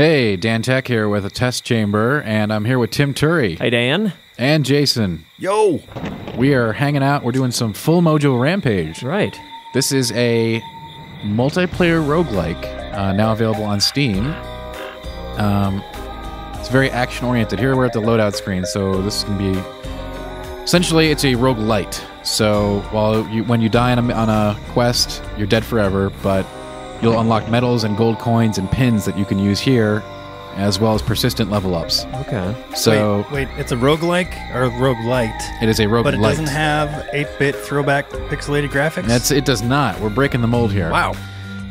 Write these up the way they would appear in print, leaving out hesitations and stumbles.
Hey, Dan Tack here with a test chamber, and I'm here with Tim Turi. Hey, Dan. And Jason. Yo! We are hanging out. We're doing some full Mojo Rampage. Right. This is a multiplayer roguelike, now available on Steam. It's very action-oriented. Here we're at the loadout screen, so this can be... Essentially, it's a roguelite. So when you die on a quest, you're dead forever, but you'll unlock medals and gold coins and pins that you can use here, as well as persistent level ups. Okay. So wait, it's a roguelike or roguelite? It is a roguelite. But it doesn't have 8-bit throwback pixelated graphics? It does not. We're breaking the mold here. Wow.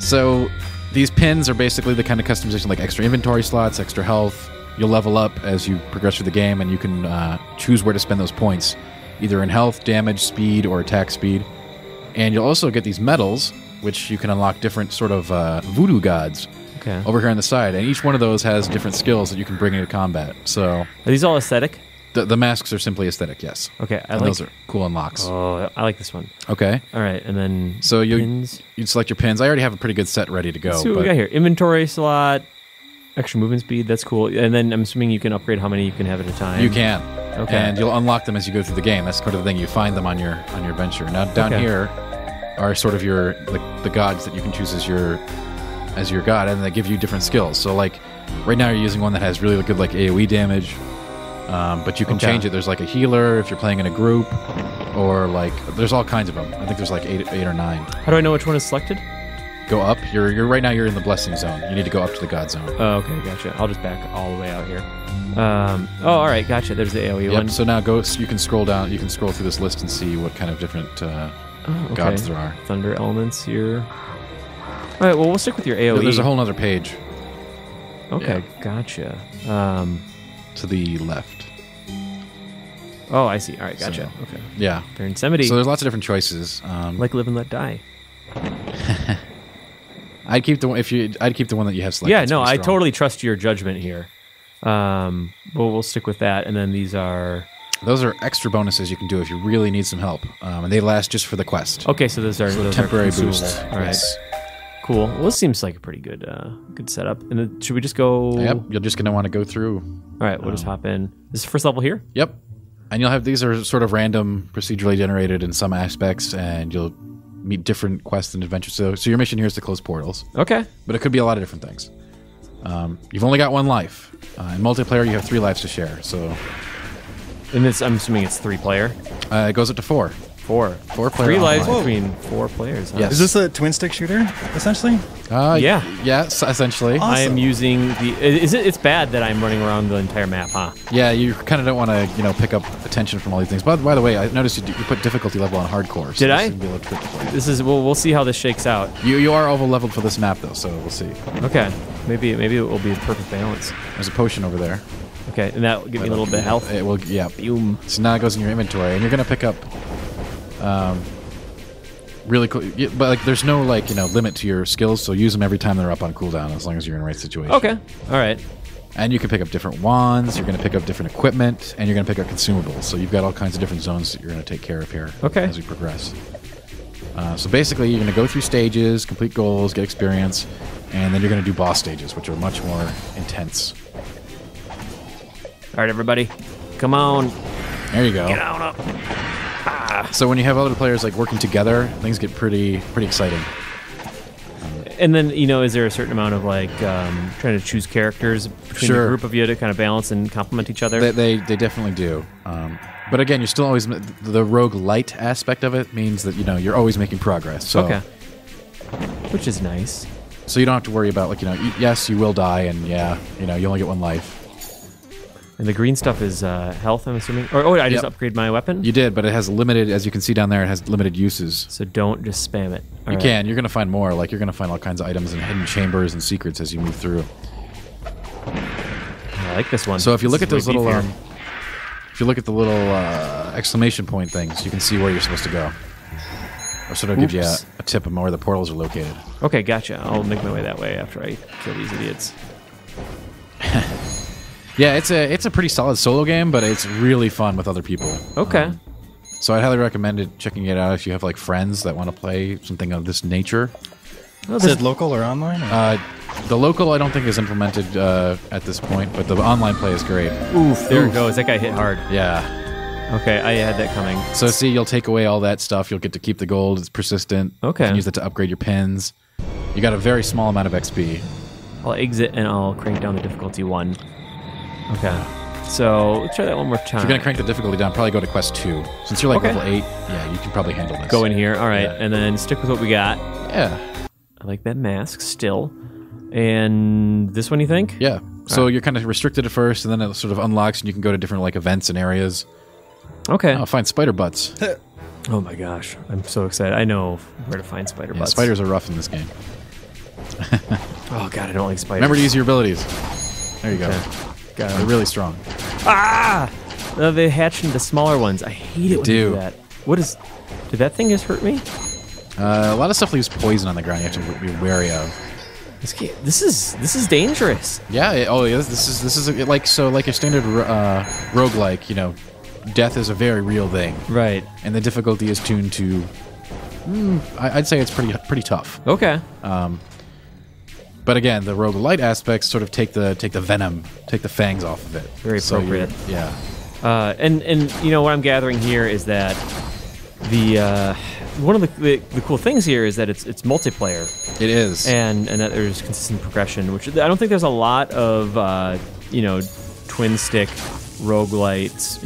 So these pins are basically the kind of customization, like extra inventory slots, extra health. You'll level up as you progress through the game, and you can choose where to spend those points, either in health, damage, speed, or attack speed. And you'll also get these medals, which you can unlock different sort of voodoo gods over here on the side. And each one of those has different skills that you can bring into combat. So Are these all aesthetic? The masks are simply aesthetic, yes. Okay. Those are cool unlocks. Oh, I like this one. Okay. All right, and then So pins. you select your pins. I already have a pretty good set ready to go. Let's see what we got here. Inventory slot, extra movement speed. That's cool. And then I'm assuming you can upgrade how many you can have at a time. You can. Okay. And you'll unlock them as you go through the game. That's kind of the thing. You find them on your venture. Now down here are sort of your the gods that you can choose as your god, and they give you different skills. So like right now you're using one that has really good like AoE damage, but you can change it. There's like a healer if you're playing in a group, or like there's all kinds of them. I think there's like eight or nine. How do I know which one is selected? Go up. You're right now you're in the blessing zone. You need to go up to the god zone. Oh, okay, gotcha. I'll just back all the way out here. All right, gotcha. There's the AoE one. So now you can scroll down. You can scroll through this list and see what kind of different gods there are. Thunder elements here. All right, well, we'll stick with your AoE. There's a whole other page. Okay, gotcha. To the left. Oh, I see. All right, gotcha. So, okay. Yeah. Baron Semity. So there's lots of different choices. Like Live and Let Die. I'd keep the one that you have selected. Yeah, no, I I totally trust your judgment here. But we'll stick with that. And then those are extra bonuses you can do if you really need some help, and they last just for the quest. Okay, so those are temporary boosts. All right, cool. Well, this seems like a pretty good setup. And then, should we just go? Yep, you're just gonna want to go through. All right, we'll just hop in. This is the first level here. Yep, and you'll have these are sort of random, procedurally generated in some aspects, and you'll meet different quests and adventures. So your mission here is to close portals. Okay, but it could be a lot of different things. You've only got one life. In multiplayer, you have 3 lives to share. So, and this, I'm assuming it's 3-player. It goes up to 4. 4 player. 3 lives between 4 players. Huh? Yes. Is this a twin stick shooter, essentially? Yeah. Yes, essentially. Awesome. I am using the. It's bad that I'm running around the entire map, huh? Yeah, you kind of don't want to, pick up attention from all these things. But by the way, I noticed you put difficulty level on hardcore. So Did I? This is. We'll see how this shakes out. You are over leveled for this map though, so we'll see. Okay. Maybe it will be a perfect balance. There's a potion over there. Okay, and that will give me a little bit of health. It will. Yeah. Boom. So now it goes in your inventory, and you're gonna pick up. Really cool, but like there's no limit to your skills, so use them every time they're up on cooldown, as long as you're in the right situation. Okay, all right. And you can pick up different wands. You're going to pick up different equipment, and you're going to pick up consumables. So you've got all kinds of different zones that you're going to take care of here. As we progress. So basically, you're going to go through stages, complete goals, get experience, and then you're going to do boss stages, which are much more intense. All right, everybody, come on. There you go. Get on up. So when you have other players working together, things get pretty exciting. And then is there a certain amount of trying to choose characters between a group of you to kind of balance and complement each other? They definitely do. But again, you're still always the roguelite aspect of it means that you're always making progress. So, which is nice. So you don't have to worry about yes, you will die, and you only get one life. And the green stuff is health, I'm assuming? Or I just upgrade my weapon? You did, but it has limited, as you can see down there, it has limited uses. So don't just spam it. You can. You're going to find more. You're going to find all kinds of items and hidden chambers and secrets as you move through. I like this one. So if you look at those little... if you look at the little exclamation point things, you can see where you're supposed to go. Or sort of gives you a tip of where the portals are located. Okay, gotcha. I'll make my way that way after I kill these idiots. Yeah, it's a pretty solid solo game, but it's really fun with other people. Okay. So I'd highly recommend checking it out if you have friends that want to play something of this nature. Is it local or online? Or? The local I don't think is implemented at this point, but the online play is great. Oof, there it goes. That guy hit hard. Yeah. Okay, I had that coming. So see, you'll take away all that stuff. You'll get to keep the gold. It's persistent. Okay. You can use it to upgrade your pins. You got a very small amount of XP. I'll exit and I'll crank down the difficulty 1. Okay. So let's try that one more time. If you're going to crank the difficulty down, probably go to quest 2. Since you're like level 8, yeah, you can probably handle this. Go in here. All right. Yeah. And then stick with what we got. Yeah. I like that mask still. And this one, you think? Yeah. So you're kind of restricted at first, and then it sort of unlocks, and you can go to different like events and areas. Okay. Oh, find spider butts. Oh my gosh. I'm so excited. I know where to find spider butts. Spiders are rough in this game. Oh god, I don't like spiders. Remember to use your abilities. There you go. Okay. Got They're really strong. Ah! They hatch into smaller ones. I hate it when they do that. What is... Did that thing just hurt me? A lot of stuff leaves poison on the ground. You have to be wary of. This is dangerous. Yeah. This is like a standard roguelike. You know, death is a very real thing. Right. And the difficulty is tuned to. I'd say it's pretty tough. Okay. But again, the roguelite aspects sort of take the venom, take the fangs off of it. Very appropriate. Yeah. And you know what I'm gathering here is that the one of the cool things here is that it's multiplayer. It is. And that there's consistent progression, which I don't think there's a lot of twin stick roguelites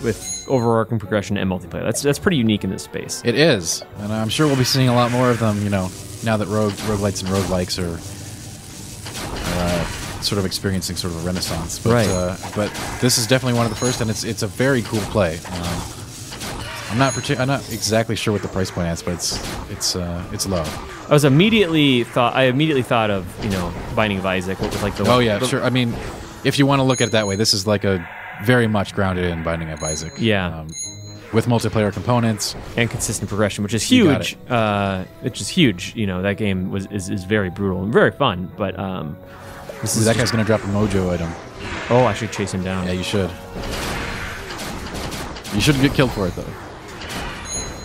with overarching progression and multiplayer. That's pretty unique in this space. It is, and I'm sure we'll be seeing a lot more of them. You know, now that roguelites and roguelikes are sort of experiencing sort of a renaissance. But, right. But this is definitely one of the first, and it's a very cool play. I'm not exactly sure what the price point is, but it's low. I immediately thought of Binding of Isaac with like the sure. I mean, if you want to look at it that way, this is like a very much grounded in Binding of Isaac. Yeah. With multiplayer components and consistent progression, which is huge. Which is huge. You know, that game is very brutal and very fun. But that guy's gonna drop a mojo item. Oh, I should chase him down. Yeah, you should. You shouldn't get killed for it though.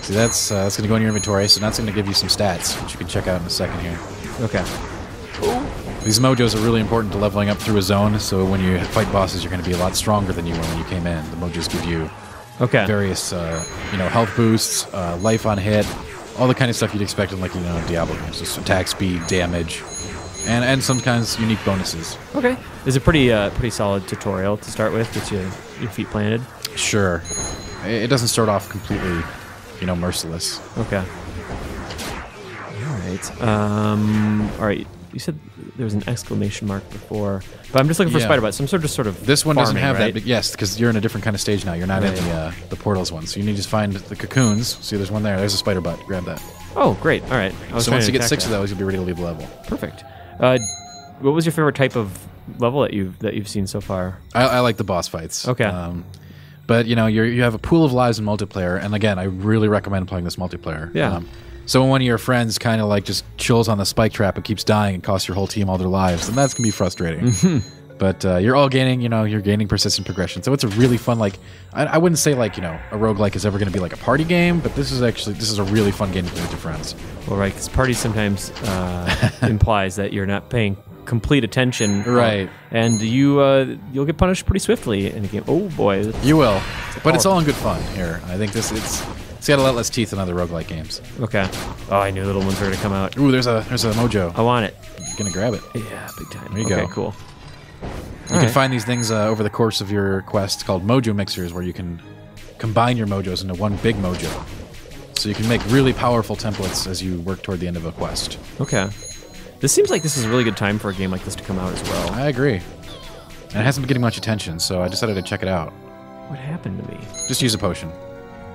See, that's gonna go in your inventory, so that's gonna give you some stats, which you can check out in a second here. Okay. These mojos are really important to leveling up through a zone, so when you fight bosses, you're going to be a lot stronger than you were when you came in. The mojos give you various, health boosts, life on hit, all the kind of stuff you'd expect in, like, Diablo games. Just attack speed, damage, and sometimes unique bonuses. Okay. Is it pretty solid tutorial to start with? Gets your feet planted? Sure. It doesn't start off completely, merciless. Okay. All right. You said there was an exclamation mark before, but I'm just looking for spider butts. Some sort of this one farming, doesn't have right? that, but yes, because you're in a different kind of stage now. You're not in the portals one, so you need to find the cocoons. See, there's one there. There's a spider butt. Grab that. Oh, great. All right. So once you get 6 of those, you'll be ready to leave the level. Perfect. What was your favorite type of level that you've seen so far? I like the boss fights. Okay. But you have a pool of lives in multiplayer, and again, I really recommend playing this multiplayer. Yeah. So when one of your friends kind of like just chills on the spike trap and keeps dying and costs your whole team all their lives, then that's gonna be frustrating. Mm-hmm. But you're all gaining, you're gaining persistent progression. So it's a really fun, like, I wouldn't say like, a roguelike is ever gonna be like a party game, but this is a really fun game to play with your friends. Well, right, because party sometimes implies that you're not paying complete attention, right? And you'll get punished pretty swiftly in a game. Oh boy, you will. But it's all in good fun here. I think it's got a lot less teeth than other roguelike games. Okay. Oh, I knew little ones were gonna come out. Ooh, there's a mojo. I want it. You're gonna grab it. Yeah, big time. There you go. Okay, cool. You can find these things over the course of your quest called mojo mixers, where you can combine your mojos into one big mojo. So you can make really powerful templates as you work toward the end of a quest. Okay. This seems like this is a really good time for a game like this to come out as well. I agree. And it hasn't been getting much attention, so I decided to check it out. What happened to me? Just use a potion.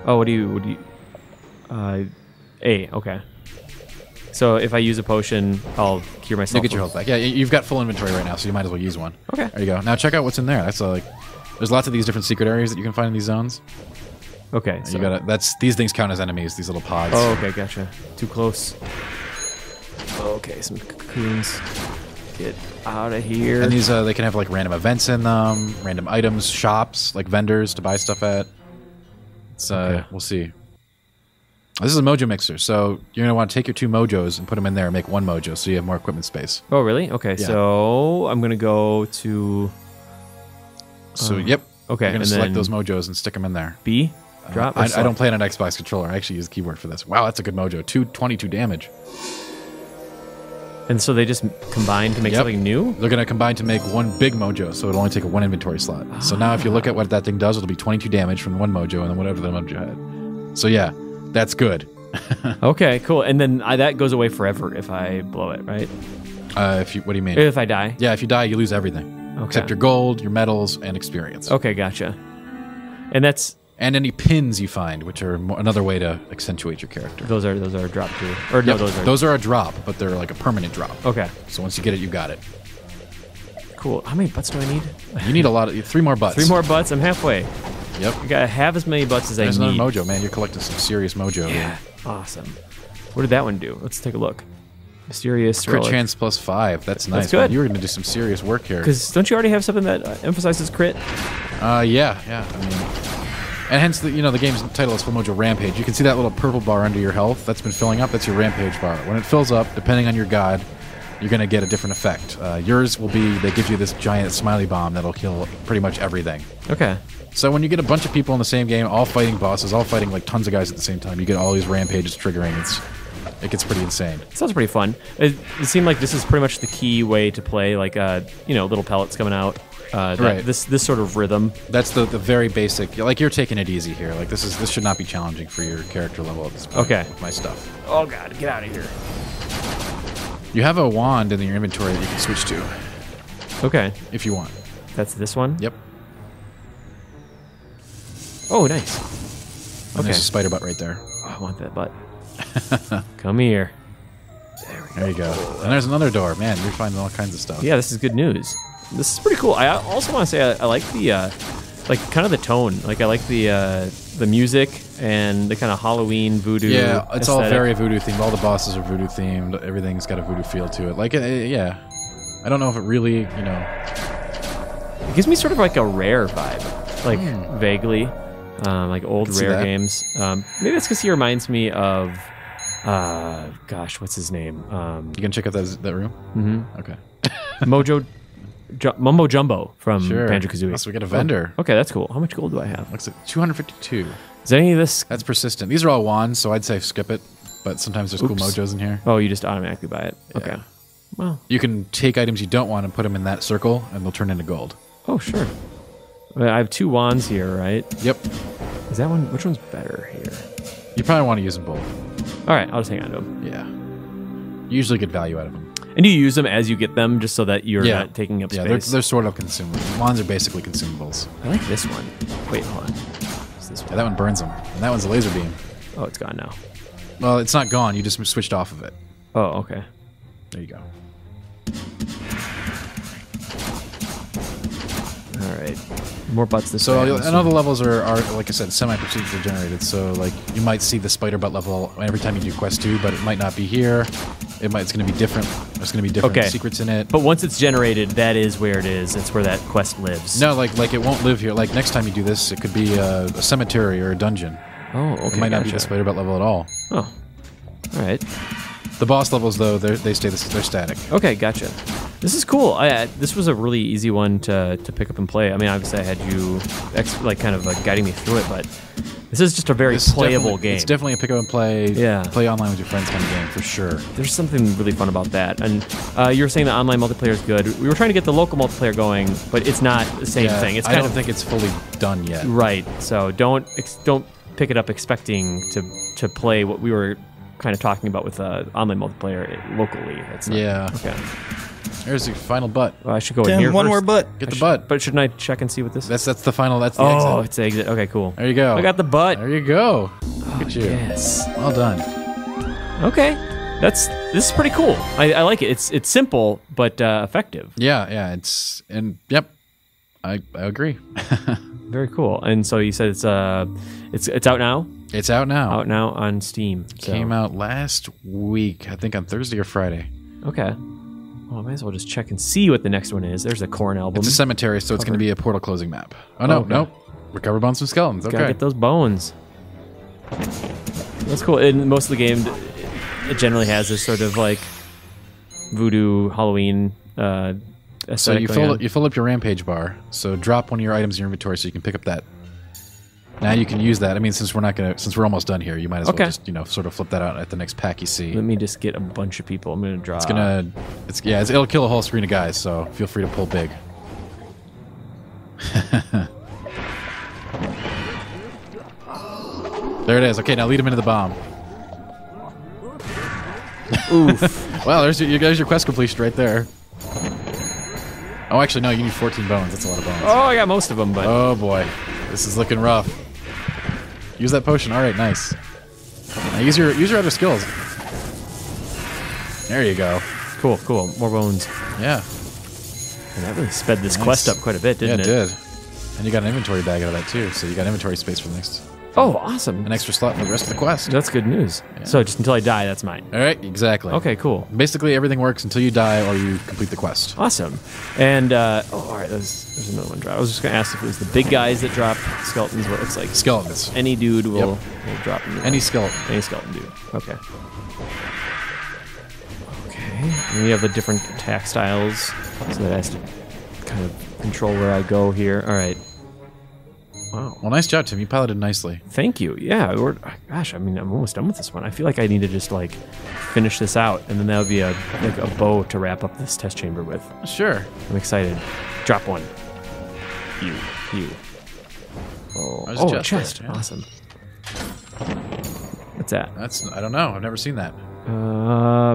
Oh, what do you... okay. So if I use a potion, I'll cure myself. You'll get your health back. Yeah, you've got full inventory right now, so you might as well use one. Okay. There you go. Now check out what's in there. That's there's lots of these different secret areas that you can find in these zones. Okay. So these things count as enemies, these little pods. Oh, okay, gotcha. Too close. Okay, some cocoons. Get out of here. And these, they can have like random events in them, random items, shops, like vendors to buy stuff at. We'll see. This is a Mojo mixer, so you're gonna want to take your 2 Mojos and put them in there and make 1 Mojo, so you have more equipment space. Oh, really? Okay, Yeah. so I'm gonna go to. So yep. Okay, You're gonna and select then those Mojos and stick them in there. B. Drop. I don't play it on an Xbox controller. I actually use the keyboard for this. Wow, that's a good Mojo. 22 damage. And so they just combine to make something new? They're going to combine to make 1 big Mojo, so it'll only take a 1 inventory slot. So now if you look at what that thing does, it'll be 22 damage from 1 Mojo and then whatever the Mojo had. So yeah, that's good. Okay, cool. And then that goes away forever if I blow it, right? What do you mean? If I die? Yeah, if you die, you lose everything. Okay. Except your gold, your medals, and experience. Okay, gotcha. And that's... And any pins you find, which are another way to accentuate your character. Those are drop too. Or no, Yep, those are a drop, but they're like a permanent drop. Okay. So once you get it, you got it. Cool. How many butts do I need? You need a lot of 3 more butts. 3 more butts. I'm halfway. Yep. I gotta have as many butts as There's I need. another Mojo, man. You're collecting some serious Mojo. Yeah. Awesome. What did that one do? Let's take a look. Mysterious Crit relic. chance +5. That's nice. good. Man. You were going to do some serious work here. Because don't you already have something that emphasizes crit? Yeah. I mean, and hence the game's title is Full Mojo Rampage. You can see that little purple bar under your health that's been filling up. That's your Rampage bar. When it fills up, depending on your god, you're going to get a different effect. Yours will be they give you this giant smiley bomb that'll kill pretty much everything. Okay. So when you get a bunch of people in the same game, all fighting bosses, all fighting like tons of guys at the same time, you get all these rampages triggering. It gets pretty insane. Sounds pretty fun. It seemed like this is pretty much the key way to play, like little pellets coming out. Right. This sort of rhythm. That's the very basic. Like you're taking it easy here. Like this should not be challenging for your character level at this point. Okay. With my stuff. Oh god, get out of here. You have a wand in your inventory that you can switch to Okay. if you want. That's this one? Yep. Oh, nice. And Okay. there's a spider butt right there. Oh, I want that butt. Come here. There you go. And there's another door. Man, you're finding all kinds of stuff. Yeah, this is good news. This is pretty cool. I also want to say I like the kind of the tone. Like I like the music and the kind of Halloween voodoo. Yeah, it's all aesthetic. very voodoo themed. All the bosses are voodoo themed. Everything's got a voodoo feel to it. Like, yeah. I don't know if it really, It gives me sort of like a Rare vibe, like vaguely, like old see Rare that. games. Maybe that's because he reminds me of, what's his name? You can check out that room? Mm-hmm. Okay. Mumbo Jumbo from Sure. Banjo-Kazooie. So we get a vendor. Oh, okay, that's cool. How much gold do I have? Looks like 252. Is any of this? That's persistent. These are all wands, so I'd say skip it. But sometimes there's cool Oops. Mojos in here. Oh, you just automatically buy it. Yeah. Okay. Well. You can take items you don't want and put them in that circle, and they'll turn into gold. Oh, sure. I have 2 wands here, right? Yep. Is that one? Which one's better here? You probably want to use them both. All right, I'll just hang on to them. Yeah. You usually get value out of them. And do you use them as you get them, just so that you're Yeah. not taking up Yeah, space? they're sort of consumables. Wands are basically consumables. I like this one. Wait, hold on. What's this Yeah, one? that one burns them. And that one's a laser beam. Oh, it's gone now. Well, it's not gone. You just switched off of it. Oh, okay. There you go. All right. More butts this So, way. and all the levels are, like I said, semi-procedurally generated. So, like, you might see the spider butt level every time you do quest 2, but it might not be here. It's going to be different. There's going to be different Okay. secrets in it. But once it's generated, that is where it is. It's where that quest lives. No, like it won't live here. Like next time you do this, it could be a cemetery or a dungeon. Oh, okay. It might not be gotcha. the spider butt level at all. Oh. All right. The boss levels, though, they're static. Okay, gotcha. This is cool. This was a really easy one to pick up and play. I mean, obviously, I had you kind of guiding me through it, but this is just a very playable game. It's definitely a pick up and play, Yeah. play online with your friends kind of game for sure. There's something really fun about that. And you were saying the online multiplayer is good. We were trying to get the local multiplayer going, but it's not the same thing. It's I kind don't of think it's fully done yet. right. So don't pick it up expecting to play what we were kind of talking about with online multiplayer locally. It's not, Yeah. Okay. There's the final butt. Well, I should go in Damn, here one first. more butt. Get the butt. But shouldn't I check and see what this? That's the final. That's the Oh, exit. it's the exit. Okay, cool. There you go. I got the butt. There you go. Look at you. Yes. Well done. Okay. This is pretty cool. I like it. It's simple but effective. Yeah. Yep. I agree. Very cool. And so you said it's out now. It's out now. Out now on Steam. So. Came out last week, I think on Thursday or Friday. Okay. Well, I might as well just check and see what the next one is. There's a Korn album. It's a cemetery, so it's going to be a portal closing map. Oh, no, okay. Nope. Recover bones from skeletons. Gotta Okay. get those bones. That's cool. In most of the game, it generally has this sort of like voodoo Halloween aesthetic. So you fill up your rampage bar. So drop one of your items in your inventory so you can pick up that. Now you can use that. I mean, since we're almost done here, you might as well just sort of flip that out at the next pack you see. Let me just get a bunch of people. I'm gonna draw. It'll kill a whole screen of guys. So feel free to pull big. There it is. Okay, now lead him into the bomb. Oof. Well, there's your quest completion right there. Oh, actually, no, you need 14 bones. That's a lot of bones. Oh, I got most of them, but... Oh, boy. This is looking rough. Use that potion. All right, nice. Now use your other skills. There you go. Cool. More bones. Yeah. And that really sped this quest up quite a bit, didn't it? Yeah, it did. And you got an inventory bag out of that, too. So you got inventory space for the next... Oh, awesome. An extra slot for the rest of the quest. That's good news. Yeah. So just until I die, that's mine. All right, exactly. Okay, cool. Basically, everything works until you die or you complete the quest. Awesome. And, all right, there's another one drop. I was just going to ask if it was the big guys that drop skeletons, what it looks like. Skeletons. Any dude will drop them. Any skeleton. Any skeleton dude. Okay. Okay. And we have the different attack styles, so that has to kind of control where I go here. All right. Wow. Well, nice job, Tim. You piloted nicely. Thank you. Yeah. Gosh, I mean, I'm almost done with this one. I feel like I need to just like finish this out, and then that would be a bow to wrap up this test chamber with. Sure. I'm excited. Drop one. You. Oh, a chest. Yeah. Awesome. What's that? I don't know. I've never seen that.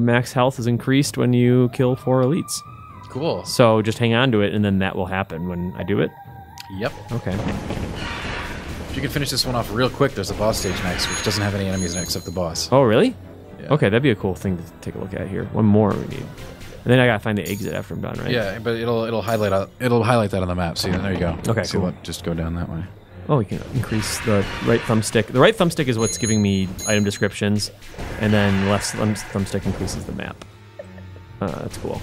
Max health is increased when you kill 4 elites. Cool. So just hang on to it, and then that will happen when I do it. Yep. Okay. If you can finish this one off real quick, there's a boss stage next, which doesn't have any enemies in it except the boss. Oh, really? Yeah. Okay, that'd be a cool thing to take a look at here. One more we need. And then I gotta find the exit after I'm done, right? Yeah, but it'll highlight that on the map. See, there you go. Okay, See cool. what? Just go down that way. Oh, we can increase the right thumbstick. The right thumbstick is what's giving me item descriptions, and then left thumbstick increases the map. That's cool.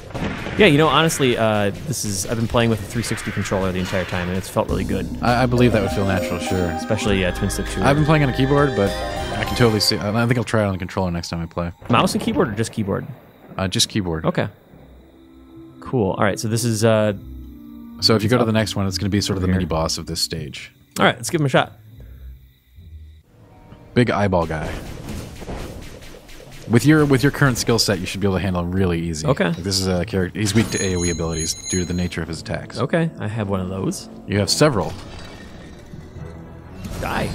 Yeah, you know, honestly, I've been playing with a 360 controller the entire time, and it's felt really good. I believe that would feel natural, sure. Especially twin stick shooter. I've been playing on a keyboard, but I can totally see. I think I'll try it on the controller next time I play. Mouse and keyboard, or just keyboard? Just keyboard. Okay. Cool. All right, so this is. So if you go to the next one, it's going to be sort of the mini boss of this stage. All right, let's give him a shot. Big eyeball guy. With your current skill set, you should be able to handle him really easy. Okay. Like, this is a character. He's weak to AoE abilities due to the nature of his attacks. Okay, I have one of those. You have several. Die.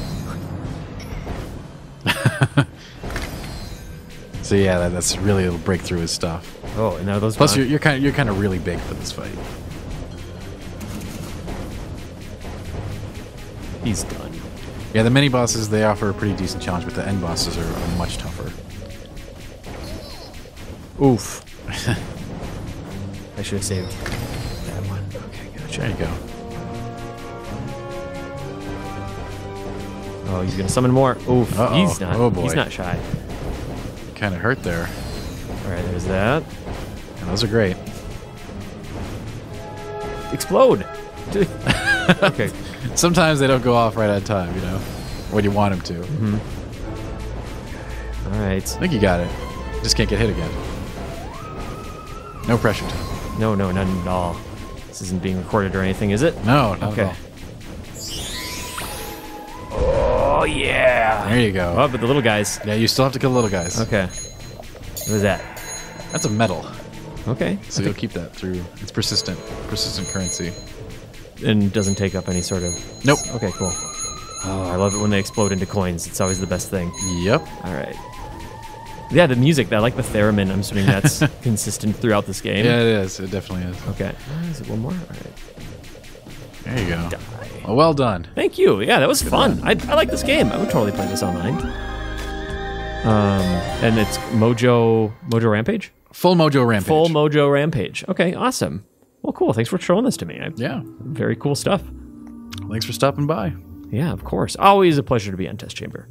So yeah, that's really it'll break through his stuff. Oh, and now those. Plus, you're kind of really big for this fight. He's done. Yeah, the mini bosses they offer a pretty decent challenge, but the end bosses are much tougher. Oof. I should have saved that one. Okay, gotcha. There you go. Oh, he's gonna summon more. Oof. Uh-oh. He's not. Oh boy. He's not shy. Kind of hurt there. All right, there's that. And those are great. Explode. Okay. Sometimes they don't go off right on time, you know, when you want them to. Mm-hmm. All right. I think you got it. Just can't get hit again. No pressure to it. No, none at all. This isn't being recorded or anything, is it? No, not at all. Oh, yeah. There you go. Oh, but the little guys. Yeah, you still have to kill the little guys. Okay. What is that? That's a medal. Okay. So you'll keep that through. It's persistent currency. And doesn't take up any sort of... Nope. Okay, cool. Oh, I love it when they explode into coins. It's always the best thing. Yep. All right. Yeah, the music. I like the theremin. I'm assuming that's consistent throughout this game. Yeah, it is. It definitely is. Okay. Is it one more? All right. There you go. Die. Well done. Thank you. Yeah, that was fun. I like this game. I would totally play this online. And it's Mojo Rampage? Full Mojo Rampage. Full Mojo Rampage. Okay, awesome. Well, cool. Thanks for showing this to me. Yeah. Very cool stuff. Thanks for stopping by. Yeah, of course. Always a pleasure to be on Test Chamber.